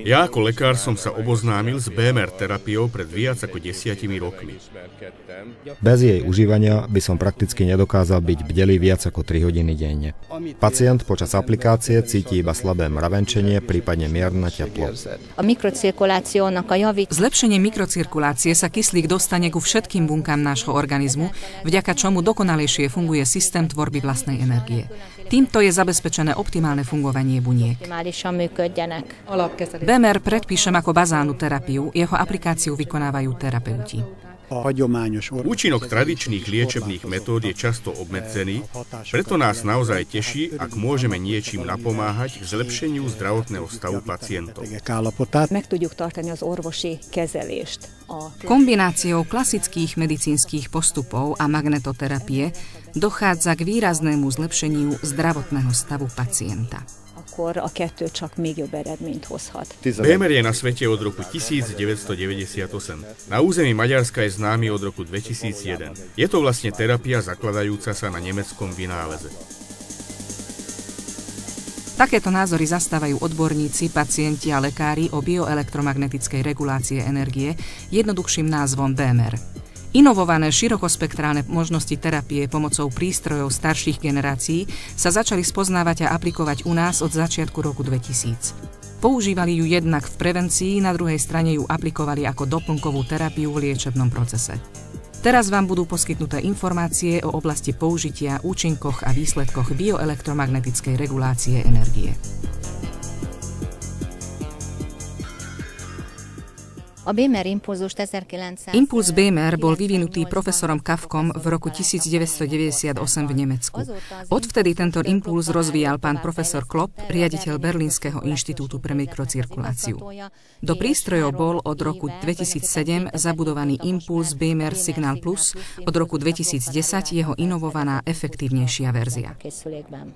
Ja ako lekár som sa oboznámil s BMR terapiou pred viac ako 10 rokmi. Bez jej užívania by som prakticky nedokázal byť bdelý viac ako 3 hodiny denne. Pacient počas aplikácie cíti iba slabé mravenčenie, prípadne mierne teplo. Zlepšenie mikrocirkulácie sa kyslík dostane ku všetkým bunkám nášho organizmu, vďaka čomu dokonalejšie funguje systém tvorby vlastnej energie. Týmto je zabezpečené optimálne fungovanie buniek. BMR predpíšem ako bazálnu terapiu, jeho aplikáciu vykonávajú terapeuti. Účinok tradičných liečebných metód je často obmedzený, preto nás naozaj teší, ak môžeme niečím napomáhať k zlepšeniu zdravotného stavu pacientov. Kombináciou klasických medicínskych postupov a magnetoterapie dochádza k výraznému zlepšeniu zdravotného stavu pacienta. BMR je na svete od roku 1998. Na území Maďarska je známy od roku 2001. Je to vlastne terapia zakladajúca sa na nemeckom vynáleze. Takéto názory zastávajú odborníci, pacienti a lekári o bioelektromagnetickej regulácie energie jednoduchším názvom BMR. Inovované širokospektrálne možnosti terapie pomocou prístrojov starších generácií sa začali spoznávať a aplikovať u nás od začiatku roku 2000. Používali ju jednak v prevencii, na druhej strane ju aplikovali ako doplnkovú terapiu v liečebnom procese. Teraz vám budú poskytnuté informácie o oblasti použitia, účinkoch a výsledkoch bioelektromagnetickej regulácie energie. Impuls BMR bol vyvinutý profesorom Kafkom v roku 1998 v Nemecku. Odvtedy tento impuls rozvíjal pán profesor Klopp, riaditeľ Berlínskeho inštitútu pre mikrocirkuláciu. Do prístrojov bol od roku 2007 zabudovaný impuls BMR Signal Plus, od roku 2010 jeho inovovaná efektívnejšia verzia.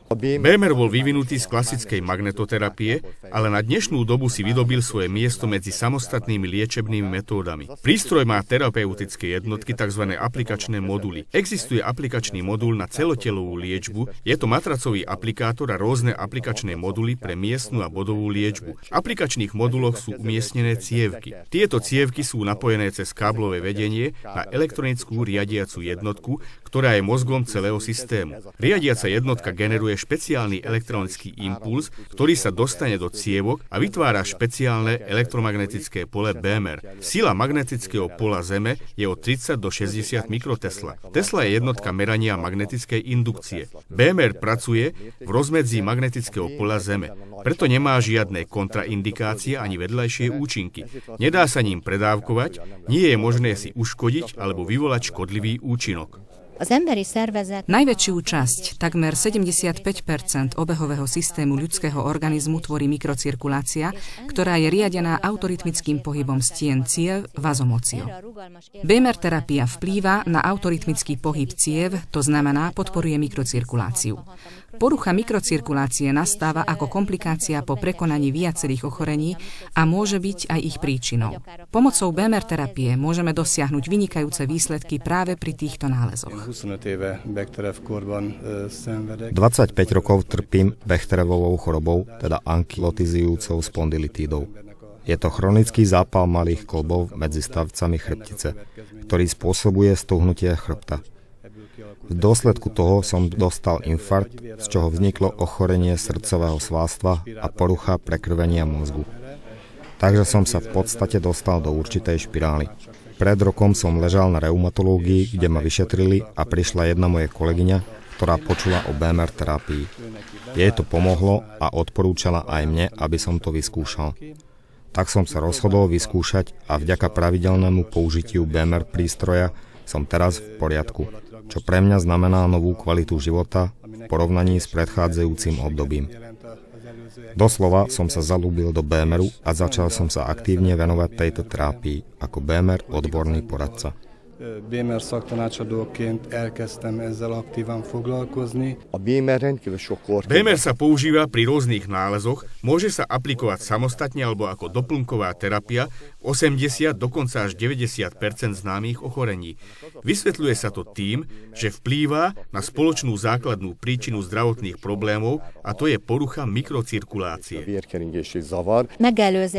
BMR bol vyvinutý z klasickej magnetoterapie, ale na dnešnú dobu si vydobil svoje miesto medzi samostatnými liečebnými metódami. Prístroj má terapeutické jednotky, tzv. Aplikačné moduly. Existuje aplikačný modul na celotelovú liečbu, je to matracový aplikátor a rôzne aplikačné moduly pre miestnu a bodovú liečbu. V aplikačných moduloch sú umiestnené cievky. Tieto cievky sú napojené cez káblové vedenie na elektronickú riadiacu jednotku, ktorá je mozgom celého systému. Riadiaca jednotka generuje špeciálny elektronický impuls, ktorý sa dostane do cievok a vytvára špeciálne elektromagnetické pole BMR. Sila magnetického pola Zeme je od 30 do 60 mikrotesla. Tesla je jednotka merania magnetickej indukcie. BMR pracuje v rozmedzí magnetického pola Zeme. Preto nemá žiadne kontraindikácie ani vedľajšie účinky. Nedá sa ním predávkovať, nie je možné si uškodiť alebo vyvolať škodlivý účinok. Najväčšiu časť, takmer 75% obehového systému ľudského organizmu tvorí mikrocirkulácia, ktorá je riadená autorytmickým pohybom stien ciev vazomocio. BMR terapia vplýva na autorytmický pohyb ciev, to znamená podporuje mikrocirkuláciu. Porucha mikrocirkulácie nastáva ako komplikácia po prekonaní viacerých ochorení a môže byť aj ich príčinou. Pomocou BMR terapie môžeme dosiahnuť vynikajúce výsledky práve pri týchto nálezoch. 25 rokov trpím Bechterevovou chorobou, teda ankylotizujúcou spondylitídou. Je to chronický zápal malých kĺbov medzi stavcami chrbtice, ktorý spôsobuje stuhnutie chrbta. V dôsledku toho som dostal infarkt, z čoho vzniklo ochorenie srdcového svalstva a porucha prekrvenia mozgu. Takže som sa v podstate dostal do určitej špirály. Pred rokom som ležal na reumatológii, kde ma vyšetrili a prišla jedna moja kolegyňa, ktorá počula o BMR terapii. Jej to pomohlo a odporúčala aj mne, aby som to vyskúšal. Tak som sa rozhodol vyskúšať a vďaka pravidelnému použitiu BMR prístroja som teraz v poriadku, čo pre mňa znamená novú kvalitu života v porovnaní s predchádzajúcim obdobím. Doslova som sa zalúbil do BMR-u a začal som sa aktívne venovať tejto terapii ako BMR odborný poradca. BMR szaktanácsadóként elkezdtem ezzel aktívan foglalkozni. BMR sa používa pri rôznych nálezoch, môže sa aplikovať samostatne alebo ako doplnková terapia v 80, dokonca až 90% známych ochorení. Vysvetľuje sa to tým, že vplýva na spoločnú základnú príčinu zdravotných problémov, a to je porucha mikrocirkulácie.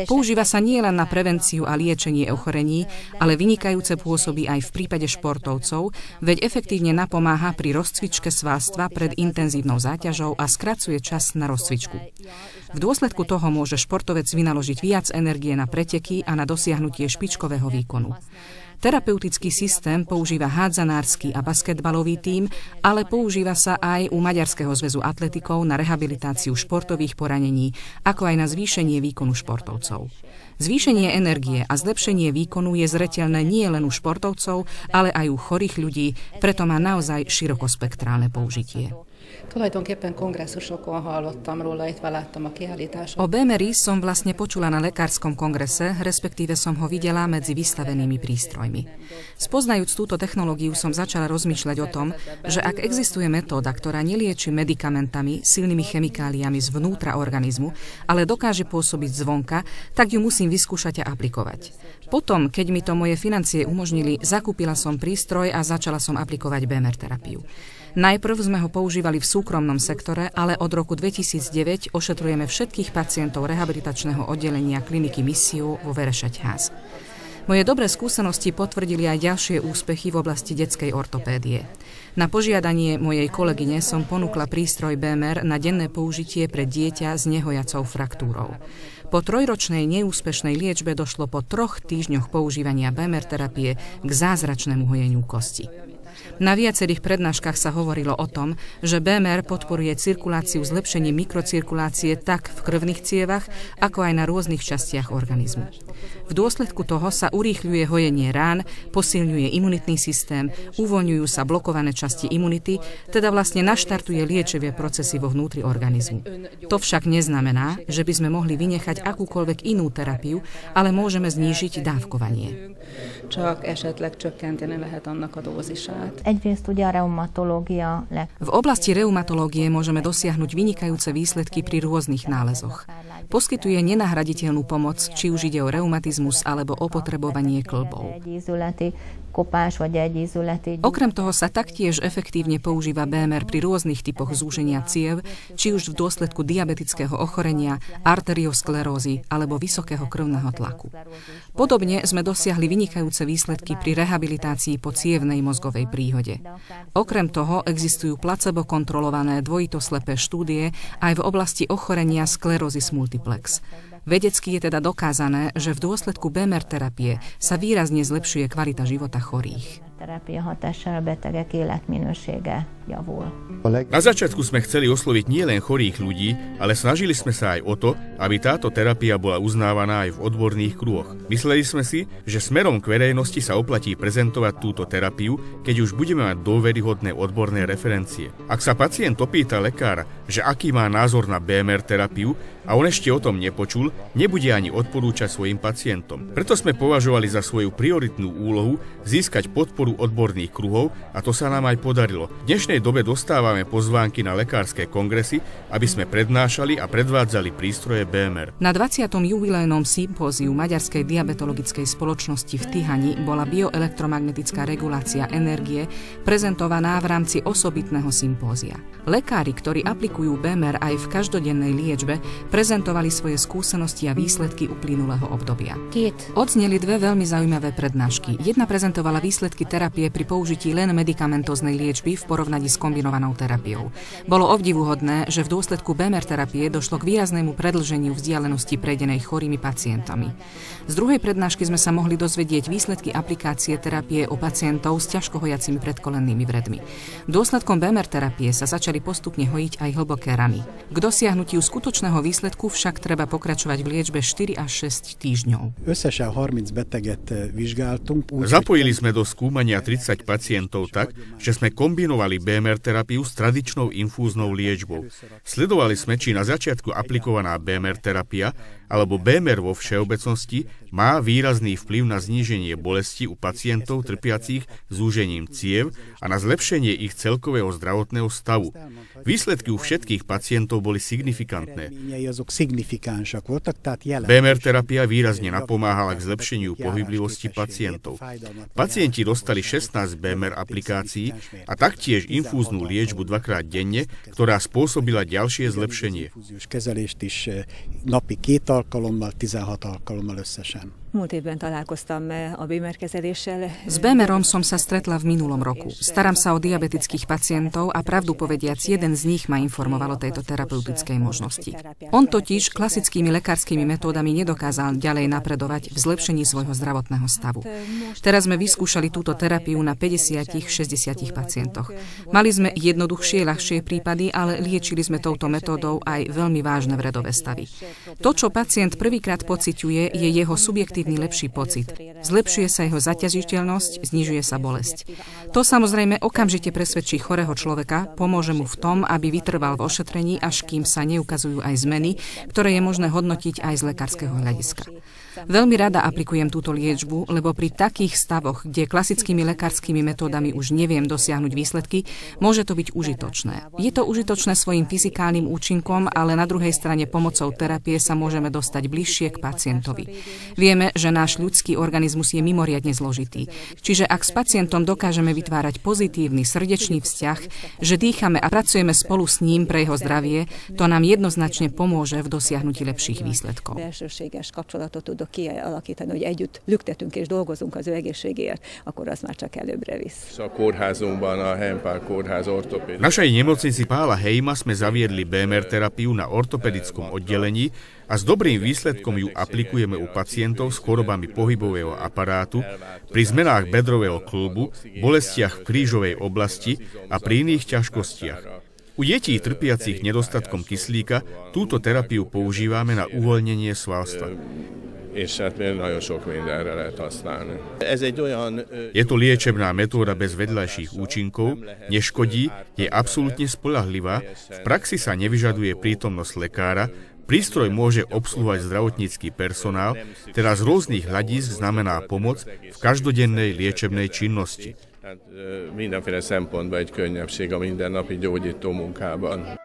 Používa sa nielen na prevenciu a liečenie ochorení, ale vynikajúce pôsobí aj v prípade športovcov, veď efektívne napomáha pri rozcvičke svalstva pred intenzívnou záťažou a skracuje čas na rozcvičku. V dôsledku toho môže športovec vynaložiť viac energie na preteky a na dosiahnutie špičkového výkonu. Terapeutický systém používa hádzanársky a basketbalový tím, ale používa sa aj u Maďarského zväzu atletikov na rehabilitáciu športových poranení, ako aj na zvýšenie výkonu športovcov. Zvýšenie energie a zlepšenie výkonu je zreteľné nie len u športovcov, ale aj u chorých ľudí, preto má naozaj širokospektrálne použitie. Tulajdonképpen kongresszusokon hallottam róla, itt láttam a kiállításon. O BMRi som vlastne počula na lekárskom kongrese, respektíve som ho videla medzi vystavenými prístrojmi. Spoznajúc túto technológiu som začala rozmýšľať o tom, že ak existuje metóda, ktorá nelieči medikamentami, silnými chemikáliami zvnútra organizmu, ale dokáže pôsobiť zvonka, tak ju musím vyskúšať a aplikovať. Potom, keď mi to moje financie umožnili, zakúpila som prístroj a začala som aplikovať BMR terapiu. Najprv sme ho používali v súkromnom sektore, ale od roku 2009 ošetrujeme všetkých pacientov rehabilitačného oddelenia kliniky Missio vo Verešeťház. Moje dobré skúsenosti potvrdili aj ďalšie úspechy v oblasti detskej ortopédie. Na požiadanie mojej kolegyne som ponúkla prístroj BMR na denné použitie pre dieťa s nehojacou fraktúrou. Po 3-ročnej neúspešnej liečbe došlo po 3 týždňoch používania BMR terapie k zázračnému hojeniu kosti. Na viacerých prednáškach sa hovorilo o tom, že BMR podporuje cirkuláciu zlepšením mikrocirkulácie tak v krvných cievach, ako aj na rôznych častiach organizmu. V dôsledku toho sa urýchľuje hojenie rán, posilňuje imunitný systém, uvoľňujú sa blokované časti imunity, teda vlastne naštartuje liečivé procesy vo vnútri organizmu. To však neznamená, že by sme mohli vynechať akúkoľvek inú terapiu, ale môžeme znížiť dávkovanie. Csak esetleg csökkenteni lehet annak a dózisát. V oblasti reumatológie môžeme dosiahnuť vynikajúce výsledky pri rôznych nálezoch. Poskytuje nenahraditeľnú pomoc, či už ide o reumatizmus alebo opotrebovanie kĺbov. Okrem toho sa taktiež efektívne používa BMR pri rôznych typoch zúženia ciev, či už v dôsledku diabetického ochorenia, arteriosklerózy alebo vysokého krvného tlaku. Podobne sme dosiahli vynikajúce výsledky pri rehabilitácii po cievnej mozgovej príhode. Okrem toho existujú placebo kontrolované dvojitoslepé štúdie aj v oblasti ochorenia sklerózis multiplex. Vedecky je teda dokázané, že v dôsledku BMR terapie sa výrazne zlepšuje kvalita života chorých. Na začiatku sme chceli osloviť nielen chorých ľudí, ale snažili sme sa aj o to, aby táto terapia bola uznávaná aj v odborných kruhoch. Mysleli sme si, že smerom k verejnosti sa oplatí prezentovať túto terapiu, keď už budeme mať dôveryhodné odborné referencie. Ak sa pacient opýta lekára, že aký má názor na BMR terapiu a on ešte o tom nepočul, nebude ani odporúčať svojim pacientom. Preto sme považovali za svoju prioritnú úlohu získať podporu odborných kruhov a to sa nám aj podarilo. V dnešnej dobe dostávame pozvánky na lekárske kongresy, aby sme prednášali a predvádzali prístroje BMR. Na 20. jubilejnom sympóziu Maďarskej diabetologickej spoločnosti v Tihani bola bioelektromagnetická regulácia energie prezentovaná v rámci osobitného sympózia. Lekári, ktorí aplikujú BMR aj v každodennej liečbe, prezentovali svoje skúsenosti a výsledky uplynulého obdobia. Odzneli 2 veľmi zaujímavé prednášky. Jedna prezentovala výsledky terapie pri použití len medikamentóznej liečby v porovnaní s kombinovanou terapiou. Bolo obdivuhodné, že v dôsledku BMR terapie došlo k výraznému predĺženiu vzdialenosti prejdenej chorými pacientami. Z druhej prednášky sme sa mohli dozvedieť výsledky aplikácie terapie u pacientov s ťažko hojacimi predkolennými vredmi. Dôsledkom BMR terapie sa začali postupne hojiť aj hlboké rany. K dosiahnutiu skutočného výsledku však treba pokračovať v liečbe 4 až 6 týždňov. Zapojili sme do skúmania 30 pacientov tak, že sme kombinovali BMR terapiu s tradičnou infúznou liečbou. Sledovali sme, či na začiatku aplikovaná BMR terapia alebo BMR vo všeobecnosti má výrazný vplyv na zníženie bolesti u pacientov trpiacich zúžením ciev a na zlepšenie ich celkového zdravotného stavu. Výsledky u všetkých pacientov boli signifikantné. BMR terapia výrazne napomáhala k zlepšeniu pohyblivosti pacientov. Pacienti dostali 16 BMR aplikácií a taktiež infúznu liečbu 2-krát denne, ktorá spôsobila ďalšie zlepšenie. Múlt évben találkoztam a BMR kezeléssel. S BMR-om som sa stretla v minulom roku. Starám sa o diabetických pacientov a pravdu povediac, jeden z nich ma informoval o tejto terapeutickej možnosti. On totiž klasickými lekárskymi metódami nedokázal ďalej napredovať v zlepšení svojho zdravotného stavu. Teraz sme vyskúšali túto terapiu na 50-60 pacientoch. Mali sme jednoduchšie, ľahšie prípady, ale liečili sme touto metódou aj veľmi vážne vredové stavy. To, čo pacient prvýkrát pociťuje, je jeho subjektívny lepší pocit. Zlepšuje sa jeho zaťažiteľnosť, znižuje sa bolesť. To samozrejme okamžite presvedčí chorého človeka, pomôže mu v tom, aby vytrval v ošetrení, až kým sa neukazujú aj zmeny, ktoré je možné hodnotiť aj z lekárskeho hľadiska. Veľmi rada aplikujem túto liečbu, lebo pri takých stavoch, kde klasickými lekárskymi metódami už neviem dosiahnuť výsledky, môže to byť užitočné. Je to užitočné svojim fyzikálnym účinkom, ale na druhej strane pomocou terapie sa môžeme dostať bližšie k pacientovi. Vieme, že náš ľudský organizmus je mimoriadne zložitý. Čiže ak s pacientom dokážeme vytvárať pozitívny, srdečný vzťah, že dýchame a pracujeme spolu s ním pre jeho zdravie, to nám jednoznačne pomôže v dosiahnutí lepších výsledkov. Kialakítani, hogy együtt lüktetünk és dolgozunk az ő egészségéért, akkor az már csak előbbre visz. V našej nemocnici Pála Hejma sme zaviedli BMR terapiu na ortopedickom oddelení a s dobrým výsledkom ju aplikujeme u pacientov s chorobami pohybového aparátu, pri zmenách bedrového kĺbu, bolestiach v krížovej oblasti a pri iných ťažkostiach. U detí trpiacich nedostatkom kyslíka túto terapiu používame na uvoľnenie svalstva. Je to liečebná metóda bez vedľajších účinkov, neškodí, je absolútne spoľahlivá, v praxi sa nevyžaduje prítomnosť lekára, prístroj môže obsluhovať zdravotnícky personál, teda z rôznych hľadísk znamená pomoc v každodennej liečebnej činnosti. Mindenféle szempontból egy könnyebbség a mindennapi gyógyító munkában.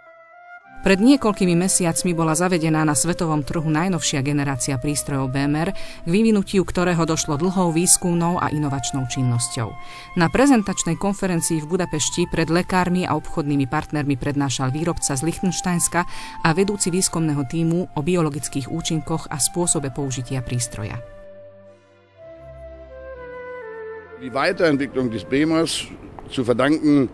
Pred niekoľkými mesiacmi bola zavedená na svetovom trhu najnovšia generácia prístrojov BMR, k vyvinutiu ktorého došlo dlhou výskumnou a inovačnou činnosťou. Na prezentačnej konferencii v Budapešti pred lekármi a obchodnými partnermi prednášal výrobca z Lichtensteinska a vedúci výskumného tímu o biologických účinkoch a spôsobe použitia prístroja. Die Weiterentwicklung des BMRs zu verdanken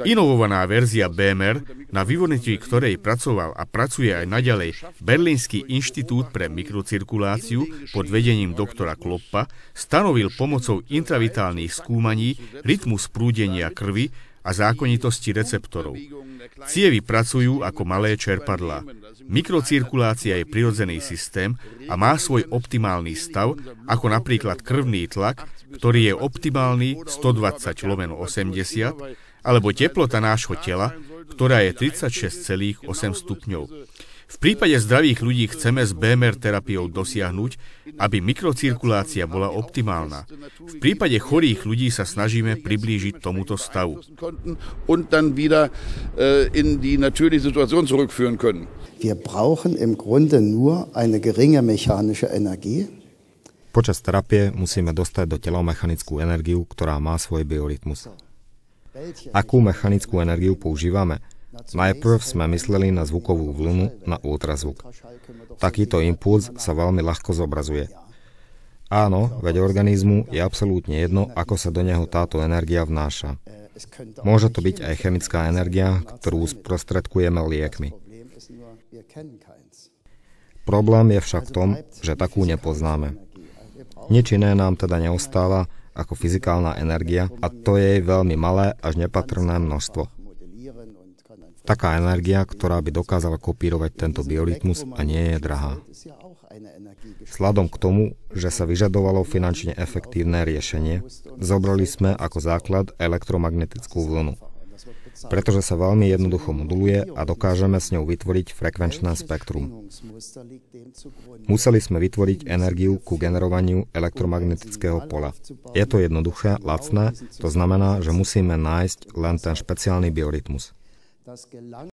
Inovovaná verzia BMR, na vyvinutí ktorej pracoval a pracuje aj naďalej Berlínsky inštitút pre mikrocirkuláciu pod vedením doktora Kloppa, stanovil pomocou intravitálnych skúmaní rytmus prúdenia krvi a zákonitosti receptorov. Cievy pracujú ako malé čerpadlá. Mikrocirkulácia je prirodzený systém a má svoj optimálny stav, ako napríklad krvný tlak, ktorý je optimálny 120/80, alebo teplota nášho tela, ktorá je 36,8 stupňov. V prípade zdravých ľudí chceme s BMR terapiou dosiahnuť, aby mikrocirkulácia bola optimálna. V prípade chorých ľudí sa snažíme priblížiť tomuto stavu. Wir brauchen im Grunde nur eine geringe mechanische Energie. Počas terapie musíme dostať do tela mechanickú energiu, ktorá má svoj biorytmus. Akú mechanickú energiu používame? Najprv sme mysleli na zvukovú vlnu, na ultrazvuk. Takýto impuls sa veľmi ľahko zobrazuje. Áno, veď organizmu je absolútne jedno, ako sa do neho táto energia vnáša. Môže to byť aj chemická energia, ktorú sprostredkujeme liekmi. Problém je však v tom, že takú nepoznáme. Nič iné nám teda neostáva ako fyzikálna energia a to je jej veľmi malé až nepatrné množstvo. Taká energia, ktorá by dokázala kopírovať tento biorytmus a nie je drahá. Vzhľadom k tomu, že sa vyžadovalo finančne efektívne riešenie, zobrali sme ako základ elektromagnetickú vlnu. pretože sa veľmi jednoducho moduluje a dokážeme s ňou vytvoriť frekvenčné spektrum. Museli sme vytvoriť energiu ku generovaniu elektromagnetického poľa. Je to jednoduché, lacné, to znamená, že musíme nájsť len ten špeciálny biorytmus.